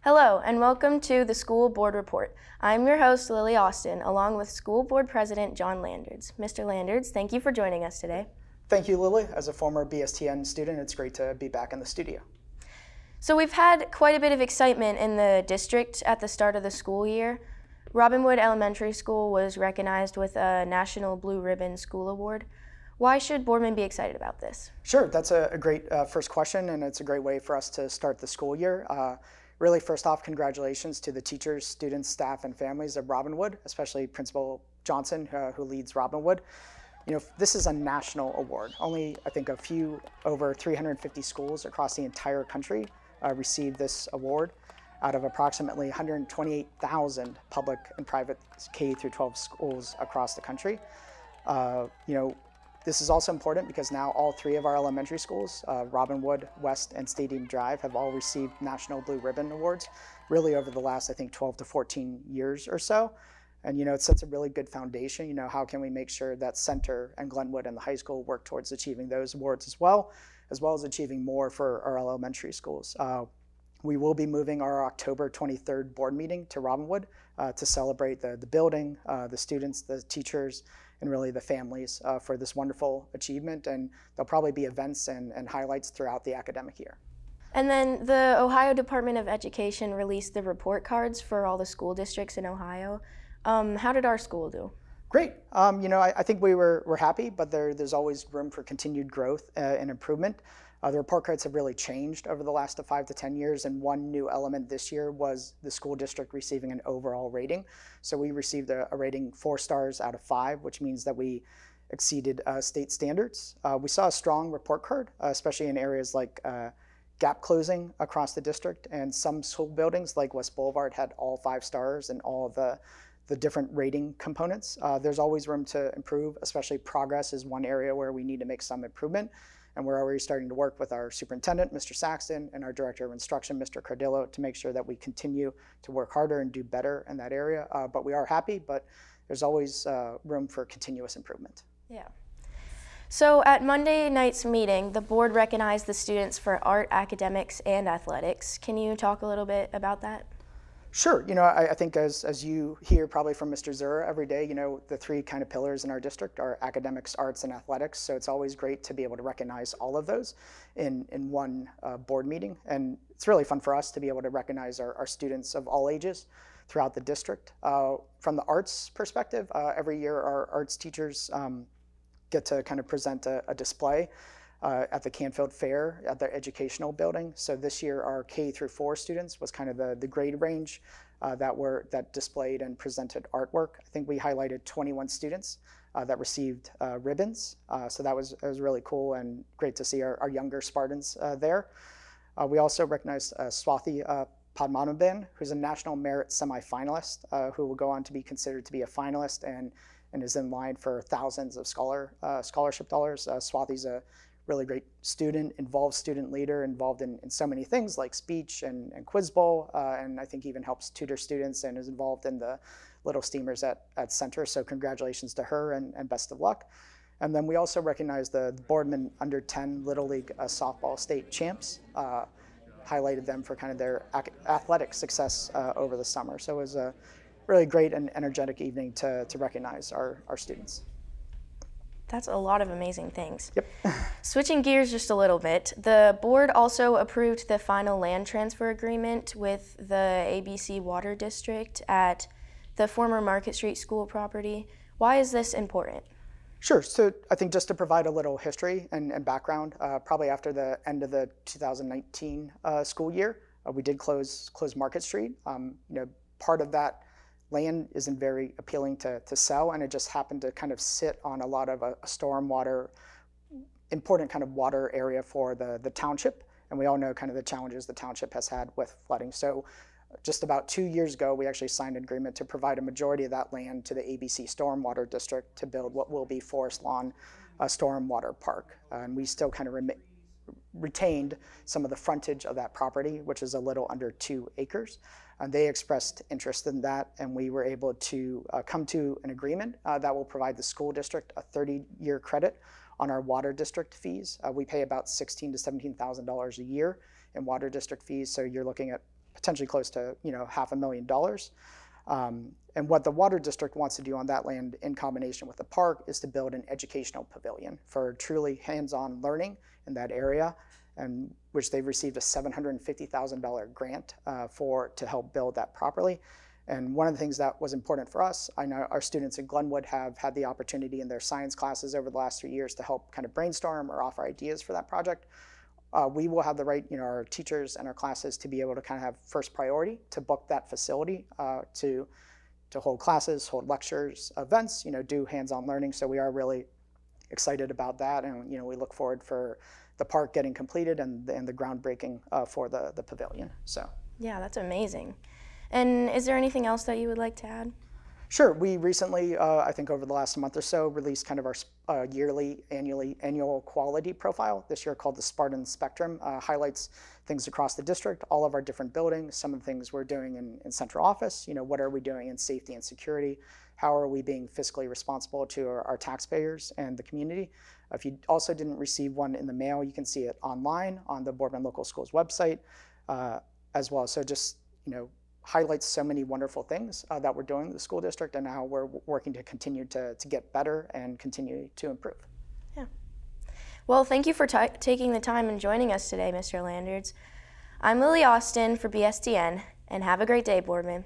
Hello, and welcome to the School Board Report. I'm your host, Lily Austin, along with School Board President John Landards. Mr. Landards, thank you for joining us today. Thank you, Lily. As a former BSTN student, it's great to be back in the studio. So we've had quite a bit of excitement in the district at the start of the school year. Robinwood Elementary School was recognized with a National Blue Ribbon School Award. Why should Boardman be excited about this? Sure, that's a great first question, and it's a great way for us to start the school year. Really, first off, congratulations to the teachers, students, staff, and families of Robinwood, especially Principal Johnson, who leads Robinwood. You know, this is a national award. Only, I think, over 350 schools across the entire country received this award out of approximately 128,000 public and private K through 12 schools across the country. This is also important because now all three of our elementary schools, Robinwood, West, and Stadium Drive, have all received National Blue Ribbon Awards really over the last, I think, 12 to 14 years or so. And, it sets a really good foundation. How can we make sure that Center and Glenwood and the high school work towards achieving those awards as well as achieving more for our elementary schools. We will be moving our October 23rd board meeting to Robinwood to celebrate the building, the students, the teachers, and really the families for this wonderful achievement. And there'll probably be events and highlights throughout the academic year. And then the Ohio Department of Education released the report cards for all the school districts in Ohio. How did our school do? Great. I think we're happy, but there's always room for continued growth and improvement. The report cards have really changed over the last 5 to 10 years, and one new element this year was the school district receiving an overall rating. So we received a rating 4 stars out of 5, which means that we exceeded state standards. We saw a strong report card, especially in areas like gap closing across the district, and some school buildings like West Boulevard had all 5 stars and all the different rating components. There's always room to improve, especially progress is one area where we need to make some improvement. And we're already starting to work with our superintendent, Mr. Saxton, and our director of instruction, Mr. Cardillo, to make sure that we continue to work harder and do better in that area. But we are happy, but there's always room for continuous improvement. Yeah. So at Monday night's meeting, the board recognized the students for art, academics, and athletics. Can you talk a little bit about that? Sure. I think as you hear probably from Mr. Zura every day, the 3 kind of pillars in our district are academics, arts, and athletics. So it's always great to be able to recognize all of those in one board meeting. And it's really fun for us to be able to recognize our students of all ages throughout the district. From the arts perspective, every year our arts teachers get to kind of present a display at the Canfield Fair at their educational building. So this year our K through 4 students was kind of the grade range that displayed and presented artwork. I think we highlighted 21 students that received ribbons. So that was really cool and great to see our younger Spartans there. We also recognized Swathi Padmanabhan, who's a National Merit semifinalist, who will go on to be considered to be a finalist and is in line for thousands of scholarship dollars. Swathi's a really great student, involved student leader, involved in so many things like speech and quiz bowl, and I think even helps tutor students and is involved in the Little Steamers at Center. So congratulations to her and best of luck. And then we also recognize the Boardman Under 10 Little League softball state champs, highlighted them for kind of their athletic success over the summer. So it was a really great and energetic evening to recognize our students. That's a lot of amazing things. Yep. Switching gears just a little bit, the board also approved the final land transfer agreement with the ABC Water District at the former Market Street School property. Why is this important? Sure. So I think just to provide a little history and background, probably after the end of the 2019 school year, we did close Market Street. Part of that land isn't very appealing to sell, and it just happened to kind of sit on a lot of a stormwater, important kind of water area for the township. And we all know kind of the challenges the township has had with flooding. So just about 2 years ago, we actually signed an agreement to provide a majority of that land to the ABC Stormwater District to build what will be Forest Lawn Stormwater Park. And we still kind of retained some of the frontage of that property, which is a little under 2 acres. And they expressed interest in that, and we were able to come to an agreement that will provide the school district a 30-year credit on our water district fees. We pay about $16,000 to $17,000 a year in water district fees, so you're looking at potentially close to $500,000. And what the water district wants to do on that land in combination with the park is to build an educational pavilion for truly hands-on learning in that area, and which they've received a $750,000 grant to help build that properly. And one of the things that was important for us, I know our students in Glenwood have had the opportunity in their science classes over the last 3 years to help kind of brainstorm or offer ideas for that project. We will have the right, our teachers and our classes to be able to kind of have first priority to book that facility to hold classes, hold lectures, events, do hands-on learning. So we are really excited about that, and we look forward for the park getting completed and the groundbreaking for the pavilion. So yeah, that's amazing. And is there anything else that you would like to add? Sure. We recently, I think over the last month or so, released kind of our annual quality profile this year called the Spartan Spectrum. Highlights things across the district, all of our different buildings, some of the things we're doing in central office, what are we doing in safety and security, how are we being fiscally responsible to our taxpayers and the community. If you also didn't receive one in the mail, you can see it online on the Boardman Local Schools website as well. So just, highlights so many wonderful things that we're doing in the school district and how we're working to continue to get better and continue to improve. Yeah. Well, thank you for taking the time and joining us today, Mr. Landerds. I'm Lily Austin for BSTN, and have a great day, Boardman.